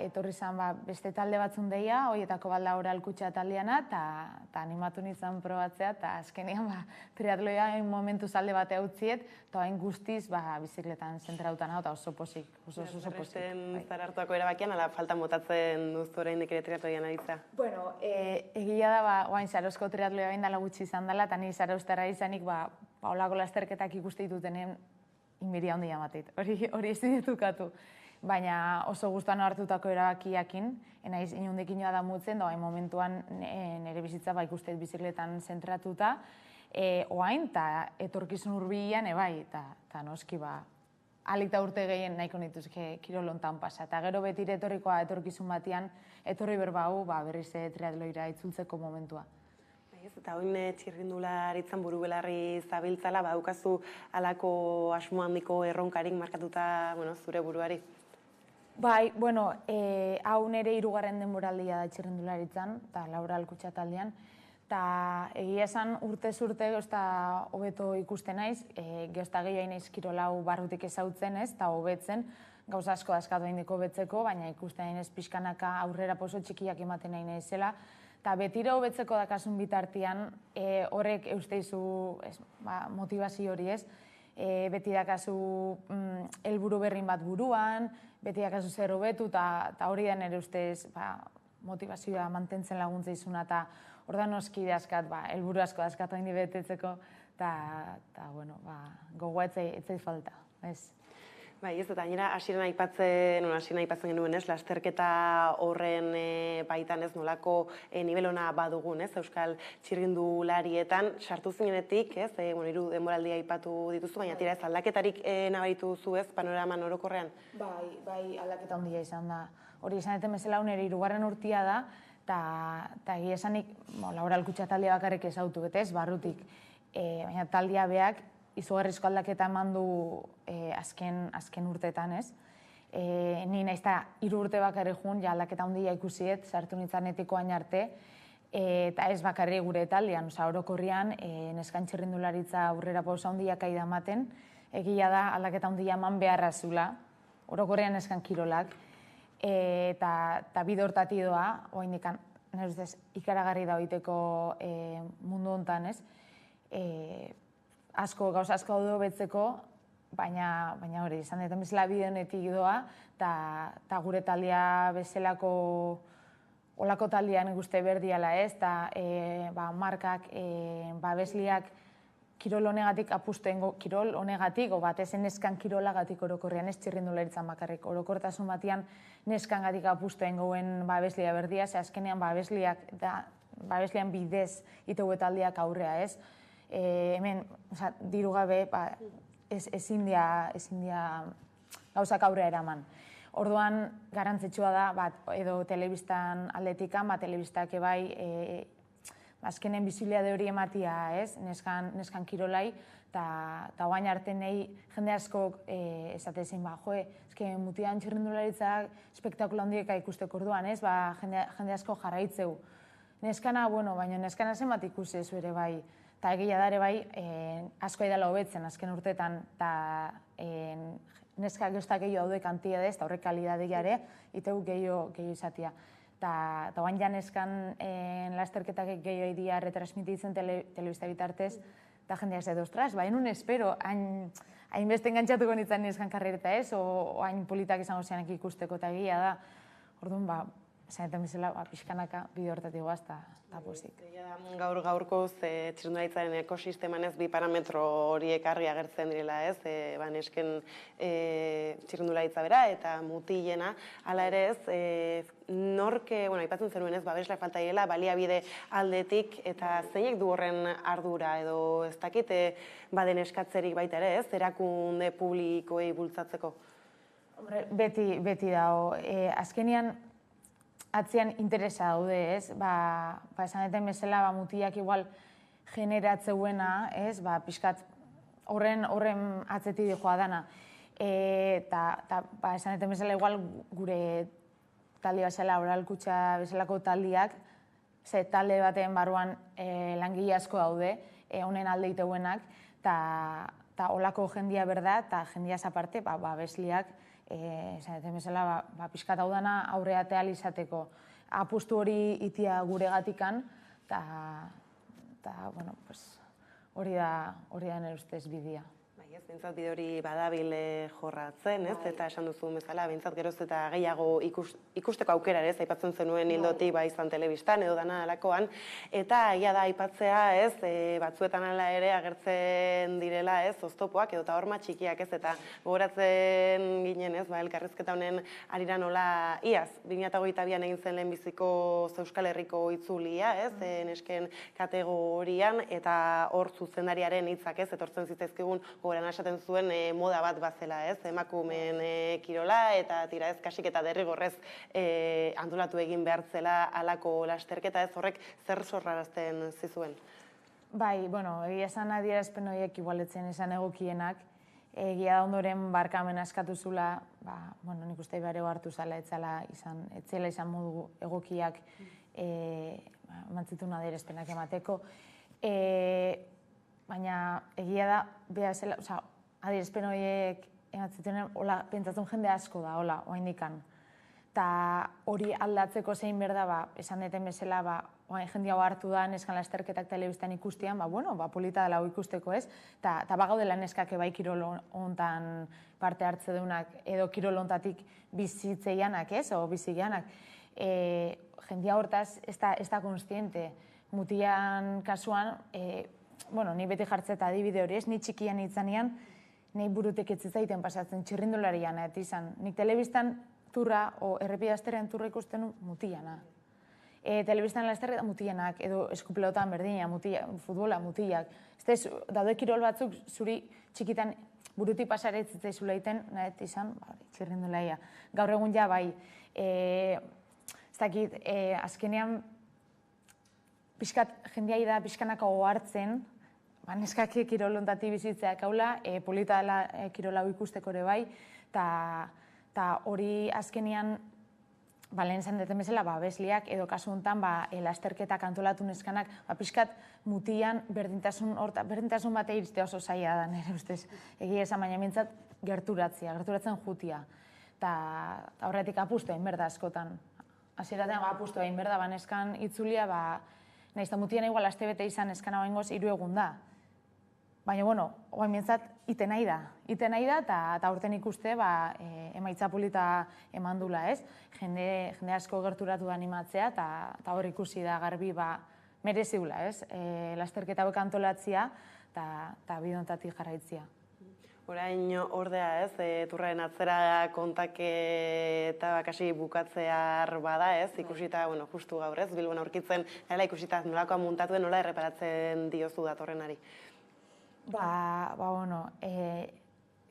Speaker 23: etorri zen beste talde batzun deia, horietako balda Oral Kutxa taldeana, eta animatu nintzen probatzea, eta azkenean triatloia momentu zalde batea utziet, eta hain guztiz bizikletan zentrautan hau, eta oso pozik.
Speaker 5: Zarartuako erabakian, ala faltan botatzen duztu oraindik ere triatloian aritza?
Speaker 23: Egia da, oain Zarauzko triatloia bain dala gutxi izan dela, eta ni Zarauztara izanik, olako lasterketak ikuste ditutenen inbiria hondi amatit. Hori ez ditukatu. Baina oso guztuan hartutako erabakiakin, enaiz inundekin joa da mutzen, da momentuan nire bizitza ikustet bizikletan zentratuta, oain, eta etorkizun hurbilean, eta noski alik eta urte gehien nahiko nituzke kirolontan pasa. Eta gero beti etorrikoa etorkizun batian, etorri berbau berriz triatloira itzultzeko momentua.
Speaker 5: Eta oin txirrindularitzan buru belarri zabiltzala, badaukazu alako asmo handiko erronkarik markatuta zure buruari?
Speaker 23: Bai, hau nire 3. denboraldia da txirrindularitzan, eta Oral Kutxa taldean, eta egia esan urtez urte gozta hobeto ikusten naiz, gozta gehiago naiz kirolau barrutik ezautzen ez, eta hobetzen, gauza asko dazkatu haindiko betzeko, baina ikusten naiz pixkanaka aurrera poso txikiak ematen nahi naizela, eta betira hobetzeko dakasun bitartian, horrek eusteizu motivazio hori ez, beti dakazu helburu berrin bat buruan, beti dakazu zer hobetu, eta hori da nire ustez motivazioa mantentzen laguntza izuna, eta hor da noski dazkat, helburu asko dazkat hain betetzeko, eta gogoa etzai falta, ez.
Speaker 5: Bai, ez, eta gainera hasieran aipatzen genuen, ez, lasterketa horren baitan ez nolako nivel ona badugun, ez, euskal txirrindularietan sartu zinenetik, ez, hiru denboraldia aipatu dituzu, baina tira ez aldaketarik nabaritu duzu, ez, panoraman orokorrean?
Speaker 23: Bai, aldaketa handia izan da. Hori esanetan bezala nire 3. urtia da, eta egia esanik, Oral Kutxa taldea bakarrik ezautu, betez, barrutik, baina taldea beak, izugarrizko aldaketa eman du azken urteetan, ez? Ni naiz eta 3 urte bakarri jun, aldaketa handia ikusiet, sartu nintzanetiko hain arte, eta ez bakarri gure taldean, orokorrian, neskan txirrindularitza aurrera pausa handiak aida ematen, egia da aldaketa handia eman beharra zula, orokorrian neskan kirolak, eta bide hortati doa, oaindikan, nire ustez, ikaragarri da hoiteko mundu hontan, ez? Gauza asko du betzeko, baina hori, izan dut bezala bide honetik doa, eta gure taldea bezalako olako taldean guzti berdiala ez, eta markak, babesliak kirol honegatik kirol honegatik, o batez neskan kirolagatik orokorrean, ez txirrindularitzan bakarrik, orokortasun batian neskangatik apustu engoen babeslia berdia, ze azkenean babeslian bidez itegu taldiak aurrea, ez? Hemen, diru gabe, ezin dia gauzak aurrea eraman. Orduan, garantzitsua da, edo telebistan aldetikan, telebistak ebai, azkenen bizilia hori ematia, ez? Neskan kirolai, eta oain arte nahi jende asko esatezen, ezken mutian txirrindularitzak espektakula handieka ikusteko orduan, ez? Jende asko jarraitzeu. Neskana, baina neskana zenbat ikusezu ere bai, eta egia da ere bai, asko aidala hobetzen azken urteetan, eta neska geustak gehiago daude kantia dez, eta horrek kalidadea ere, itegu gehiago izatea. Eta oain ja neskan lasterketak gehiago idia retransmititzen telebista bitartez, eta jendea ez edo, ostras, nun espero, hainbeste engantzatuko nintzen neskan karrereta ez, o hain politak izango zeanak ikusteko eta egia da, orduan, zanetan bezala, pixkanaka bide hortatik goaz, eta pozik.
Speaker 5: Gaur-gaurkoz txirrindularitzaren ekosisteman ez bi parametro horiek argi agertzen direla ez, nesken txirrindularitza bera eta mutilena, hala ere ez, norke, aipatzen zenuen ez, babesla falta direla, baliabide aldetik, eta zeinek du horren ardura, edo ez dakit baden eskatzerik baita ere ez, erakunde publikoei bultzatzeko?
Speaker 23: Beti dago, azkenian, atzean interesa daude, ez? Esaneten bezala, mutilak igual generatzeuena, ez? Pixkat horren atzetik joa dana. Eta esaneten bezala, igual gure talde bezala, oralkutxa bezalako taldiak, ze talde baten barruan langile asko daude, honen alde iteuenak, eta olako jendia berda, eta jendia aparte, besliak, esaten bezala, pixkat hau dana aurreatea izateko. Apustu hori itia gure gatikan, eta, hori da nire ustez bidea.
Speaker 5: Bintzat bide hori badabil jorratzen, ez? Eta esan duzu bezala, bintzat geroz eta gehiago ikusteko aukera, ez? Aipatzen zenuen hildotik izan telebistan edo dana alakoan. Eta egia da aipatzea, ez? Batzuetan ala ere agertzen direla, ez? Oztopoak edo eta horma txikiak, ez? Eta gogoratzen ginen, ez? Elkarrizketa honen arira nola iaz. 2022an egin zen lehenbiziko Euskal Herriko itzulia, ez? Nesken kategorian, eta hor zuzendariaren hitzak, ez? Etortzen zitzaizkigun gogoran esaten zuen moda bat bazela, ez? Emakumeen kirola eta tira ez kasik eta derrigorrez antolatu egin behartzela alako lasterketa, ez horrek zer sorrarazten zizuen?
Speaker 23: Egia esan adierazpen horiek igualetzen esan egokienak, egia da ondoren barkamena eskatu zula, nik uste barego hartu zala, etzela izan modu egokiak mantzitun adierazpenak emateko. Baina egia da, adierazpen horiek ematzen hola, pentsatzen jende asko da, hola, oaindikan. Eta hori aldatzeko zein behar da, esan deten bezala, jende hau hartu da neskan lasterketak telebistan ikustean, polita dela ikusteko ez, eta bagaudela neskak ebai kirol hontan parte hartze deunak, edo kirol hontatik bizitzeianak ez, o bizigianak. Jende hortaz ez da konstiente, mutian kasuan, ni beti jartzeta adibide hori ez, ni txikian itzanean, nahi burutek etzizaiten pasatzen txirrindularian, eta izan, nik telebistan turra, o errepidazteren turra ikusten mutiana. Telebistan lasterreta mutianak, edo eskupelotan berdina, futbola mutilak. Daude kirol batzuk zuri txikitan buruti pasare etzitzaizu leiten, nahi izan, txirrindularia. Gaur egun ja bai, ez dakit, azkenean, jendeai da pixkanako hartzen, neskak kirol hontatik bizitzeak haula, polita dela kirol hau ikusteko ere bai, eta hori azkenean, lehen zen deten bezala, besliak, edo kasu honetan, lasterketak antolatu neskanak, pixkat mutian berdintasun bat egirizte oso zaila da, nire ustez, egia esan baina mintzat gerturatzen jutia, eta horretik apustu egin berda askotan. Hasieratean apustu egin berda, neskan itzulia, nahiz eta mutian igual aste bete izan eskana baingoz 3 egun da. Baina, oain mintzat, ite nahi da, eta aurten ikuste emaitza polita eman dula, ez? Jende asko gerturatu da animatzea, eta hor ikusi da garbi mereziula, ez? Lasterketa hauek antolatzia, eta bidontatik jarraitzia.
Speaker 5: Orain ordea ez, turraren atzera kontaketa bakasi bukatzear bada ez, ikusita, justu gaur ez, Bilbon aurkitzen, ikusita nolakoa muntatuen, nola erreparatzen diozu datorrenari?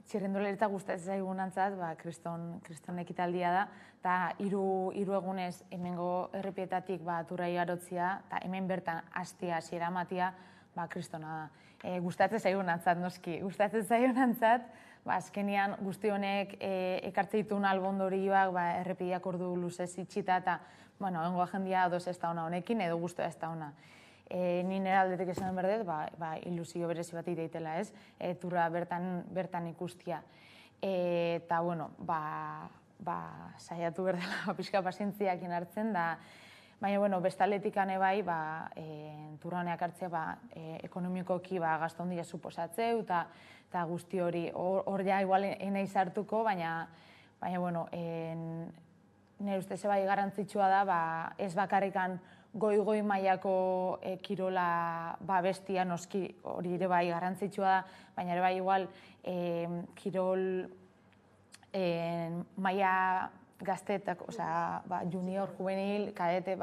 Speaker 23: Txirrindularitza gustatzen zaigun antzat, kriston ekitaldia da, eta hiru egunez hemengo errepietatik turra igarotzia, eta hemen bertan hastia, hasiera ematia, kristona da. Gustatzen zaigun antzat, noski. Gustatzen zaigun antzat, azkenian guzti honek ekartze dituen albondorioak errepideak ordu luzez itxita, eta egongo jendia ados ez da ona honekin, edo guztua ez da ona. Ni nire aldetik esan berdet, ilusio berezi bat ideitela ez, turra bertan ikustia. Eta, saiatu berdela pixka pazientziakin hartzen, baina, bestaletik ane bai, turra honeak hartzea ekonomikoki gasto handia suposatzeu, eta guzti hori, hor ja igual enaiz hartuko, baina, nire ustez bai garrantzitsua da, ez bakarrikan goi mailako kirola bestia noski hori ere bai garrantzitsua da, baina ere bai igual kirol maila gaztetak, junior, juvenil, kadete,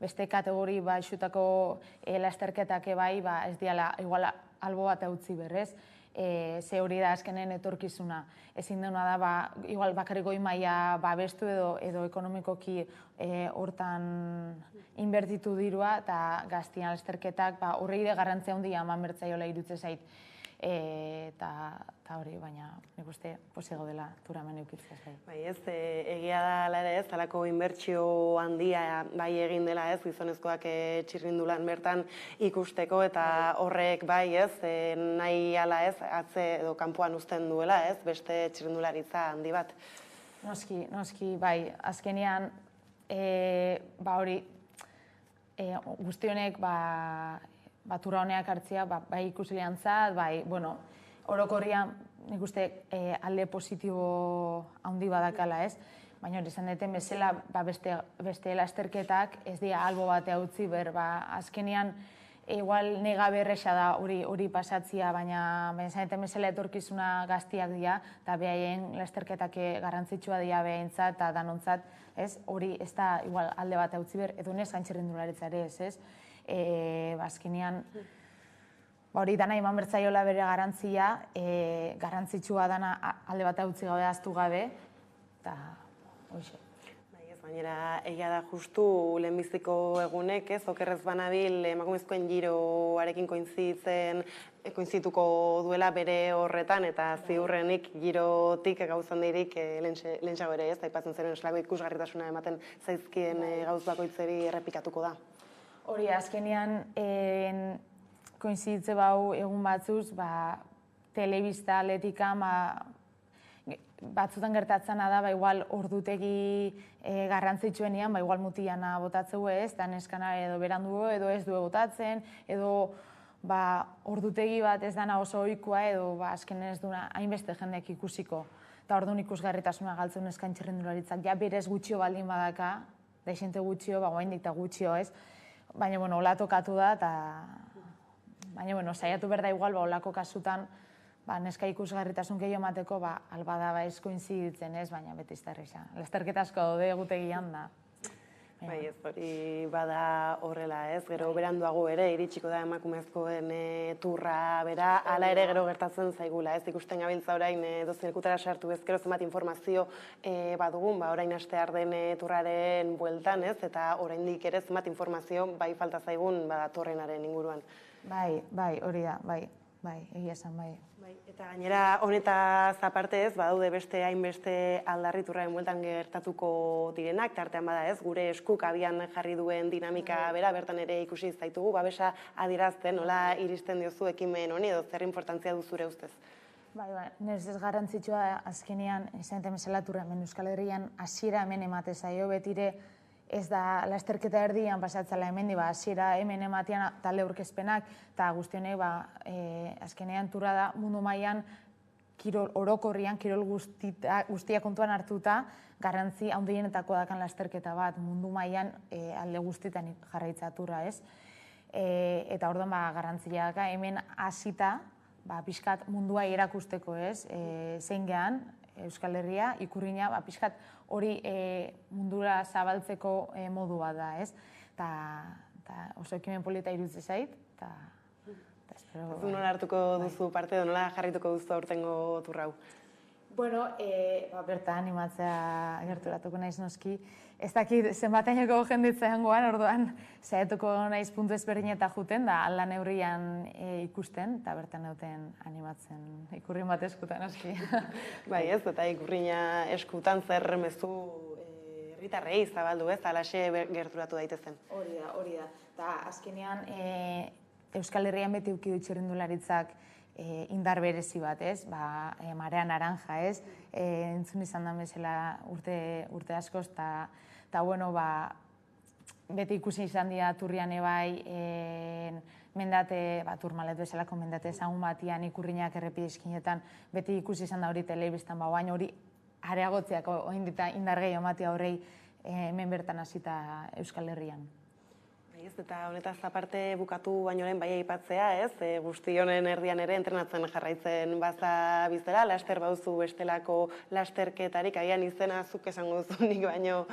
Speaker 23: beste kategori xutako lasterketak bai, ez diala igual albo bat utzi berrez, ze hori da azkenen etorkizuna. Ezin dena da, igual bakarrik goi maila bestu edo ekonomikoki hortan inbertitu dirua, eta gaztian lasterketak horri ere garrantzia handia eman bertzaiola iruditzen zait. Eta hori, baina nik uste posego dela tura hemen eukitzea zait.
Speaker 5: Bai ez, egia da ere ez, talako inbertsio handia bai egin dela ez, gizonezkoak txirrindulan bertan ikusteko, eta horrek bai ez, nahi ala ez, atze edo kanpoan uzten duela ez, beste txirrindularitza handi bat.
Speaker 23: Noski, bai, azkenean, hori, guzti honek, turra honeak hartzia, bai ikusilean zat, orokorrian nik uste alde positibo handi badakala ez, baina hori izan deten bezala beste lasterketak ez dira albo batea utzi ber, azkenean igual nega berresa da hori pasatzia, baina izan deten bezala etorkizuna gaztiak dira, eta behaien lasterketak garrantzitsua dira behaintzat eta danontzat, hori ez da igual alde batea utzi ber, edo nez gaintxerrindularitza ere ez, azkenean hori dana eman bertzaiola bere garantzia, garrantzitsua dana alde bat utzi gabe, aztu gabe, eta hoxe.
Speaker 5: Gainera, egia da justu lehenbiziko egunek, okerrez banabil emakumezkoen giroarekin koinzituko duela bere horretan, eta ziurrenik girotik gauzan dirik lehentxago ere ez, aipatzen zeren eslako ikusgarritasuna ematen zaizkien gauz bakoitzeri errepikatuko da.
Speaker 23: Hori, azkenean koinzitze bau egun batzuz, telebista atletika batzutan gertatzena da, igual ordutegi garrantzitsuenean, igual mutiana botatzeu ez, eta neskana edo berandu edo ez du botatzen, edo ordutegi bat ez dana oso ohikoa edo azkenen ez duna hainbeste jendeak ikusiko. Eta orduan ikusgarritasuna galtzen neskan txirrindularitzak, ja berez gutxio baldin badaka, deixente gutxio, oraindik eta gutxio ez, baina, hola tokatu da, eta baina, saiatu berda igual, holako kasutan, neska ikusgarritasun gehiago emateko, albada ez koinziditzen ez, baina beti ez da erresa. Lasterketa asko daude egutegian da.
Speaker 5: Bai ez, hori bada horrela ez, gero beranduago ere, iritsiko da emakumezkoen turra bera, hala ere gero gertatzen zaigula ez, ikusten gabiltza orain dozinekutara sartu bezkero zenbat informazio badugun, orain astear den turraren bueltan ez, eta oraindik ere zenbat informazio bai falta zaigun torrenaren inguruan.
Speaker 23: Bai, hori da, bai, egia esan, bai.
Speaker 5: Eta gainera, honetaz aparte ez, badaude beste hainbeste aldarri turraren bueltan gertatuko direnak, tartean bada ez, gure eskuk abian jarri duen dinamika bera, bertan ere ikusi zaitugu, babesa adierazten, nola iristen diozu ekimen honi, edo zer importantzia du zure ustez?
Speaker 23: Bai, nez ez garrantzitsua azkenean, izan temezela turramen Euskal Herrian, hasiera hemen emate zaio betire, ez da lasterketa erdian pasatzela hemen, hasiera hemen ematean talde aurkezpenak, eta guztionek azkenean turra da mundu mailan kirol orokorrian, kirol guztia kontuan hartuta, garrantzi handienetako dakan lasterketa bat mundu mailan alde guztietan jarraitza turra, ez? eta orduan garrantzia da, hemen hasita, pixkat mundua erakusteko, zein gehan, Euskal Herria, ikurrina, pixkat hori mundura zabaltzeko modua da, ez? Eta oso ekimen polita iruditzen zait, eta espero...
Speaker 5: Nola hartuko duzu parte, nola jarrituko duzu aurtengo turrau?
Speaker 23: Bueno, berta animatzea gerturatuko naiz noski. Ez dakit zenbataineko jenditzean goan, orduan saiatuko naiz puntu ezberdineta juten, da alda neurrian ikusten, eta bertan euten animatzen ikurrin bat eskutan noski.
Speaker 5: Bai ez, eta ikurrina eskutan zer mezu herritarrei zabaldu ez, alaxe gerturatu daitezen.
Speaker 23: Hori da. Eta azkenean Euskal Herrian beti uki du txirrindularitzak indar berezi bat, ez? Marea naranja, ez? Entzun izan da bezala urte askoz, eta bueno, beti ikusi izan dira turrian ebai, mendate, turmalet bezalako mendate ezagun batian, ikurrinak errepide eskinetan, beti ikusi izan da hori telebistan, baina hori areagotziako indar gehiago matia horrei hemen bertan hasita Euskal Herrian.
Speaker 5: Eta honetaz aparte bukatu baino lehen bai aipatzea, ez? Guzti honen erdian ere entrenatzen jarraitzen baza bizela, laster bauzu bestelako lasterketarik, agian izena zuk esango duzu nik baino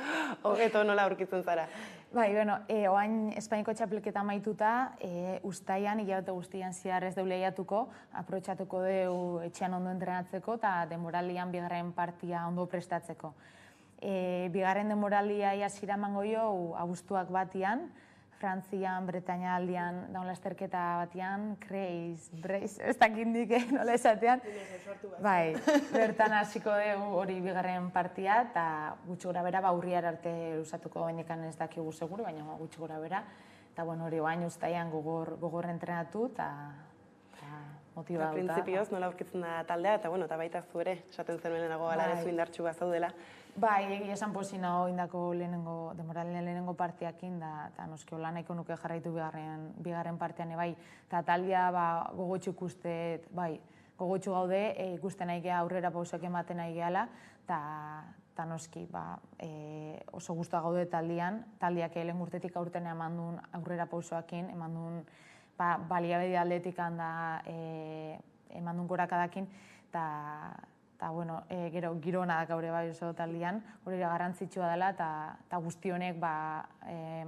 Speaker 5: hobeto nola aurkitzen zara.
Speaker 23: Bai, bueno, oain Espainiko txapelketa amaituta, uztaian, hilabete guztian zehar ez deule lehiatuko, aprobetxatuko dugu etxean ondo entrenatzeko eta denboralian bigarren partia ondo prestatzeko. Bigarren denboralia iazira emango jo, abuztuak batian, Frantzian, Bretaña aldian, daun lasterketa batian, Brace, ez dakindik nola esatean. Bai, bertan hasiko dugu hori bigarren partia, eta gutxi gora bera, urriar arte usatuko bendikan ez dakigu seguru, baina gutxi gora bera. Eta bueno, hori bain uztaian gogor entrenatu, eta motibatuta.
Speaker 5: Printzipioz, nola aurkitzen da taldea, eta bueno, eta baita zu ere, esaten zenuen lehenago galarezu indartxu bat zaudela.
Speaker 23: Bai, egia esan pozina indako lehenengo partiakin, eta noski hola nahiko nuke jarraitu bigarren partian ebai, eta taldea gogotxu ikustet, bai, gogotxu gaude, ikusten nahi geha aurrera pausak ematen nahi gehala, eta noski oso guztua gaude taldeak lehen urtetik aurten eman duen aurrera pausoakin, eman duen baliabide aldetik handa eman duen gorakadakin, eta bueno, gero girona da gaur bai oso taldean, hori garrantzitsua dela, eta guzti honek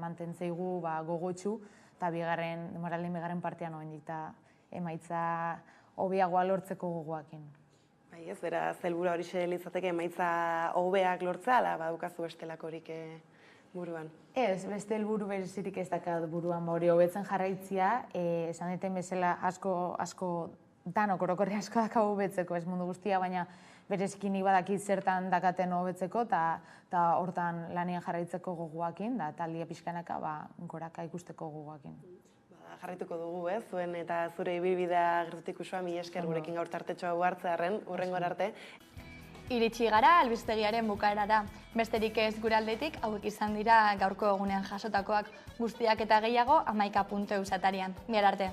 Speaker 23: mantentzeigu gogotxu, eta bigarren partian hoendik, eta emaitza hobeagoa lortzeko gogoakin.
Speaker 5: Bai ez, bera, zelbura hori litzateke emaitza hobeak lortza, ala badukazu bestelakorik buruan?
Speaker 23: Ez, beste helburu berezirik ez dakat buruan, hori hobetzen jarraitzia, esan deten bezala asko danok orokorri asko dakago hobetzeko, ez mundu guztia, baina bereziki nik badakit zertan dakaten hobetzeko, eta hortan lanien jarraitzeko gogoakin, da taldia pixkanaka goraka ikusteko gogoakin.
Speaker 5: Jarraituko dugu, zuen eta zure ibilbidea gertutik usua, mila esker gurekin gaur tartetxoa hartzearen, hurrengora arte.
Speaker 1: Iritsi gara albistegiaren bukaerara. Besterik ez gure aldetik, hauek izan dira gaurko egunean jasotakoak guztiak eta gehiago 11.eus atarian. Gero arte.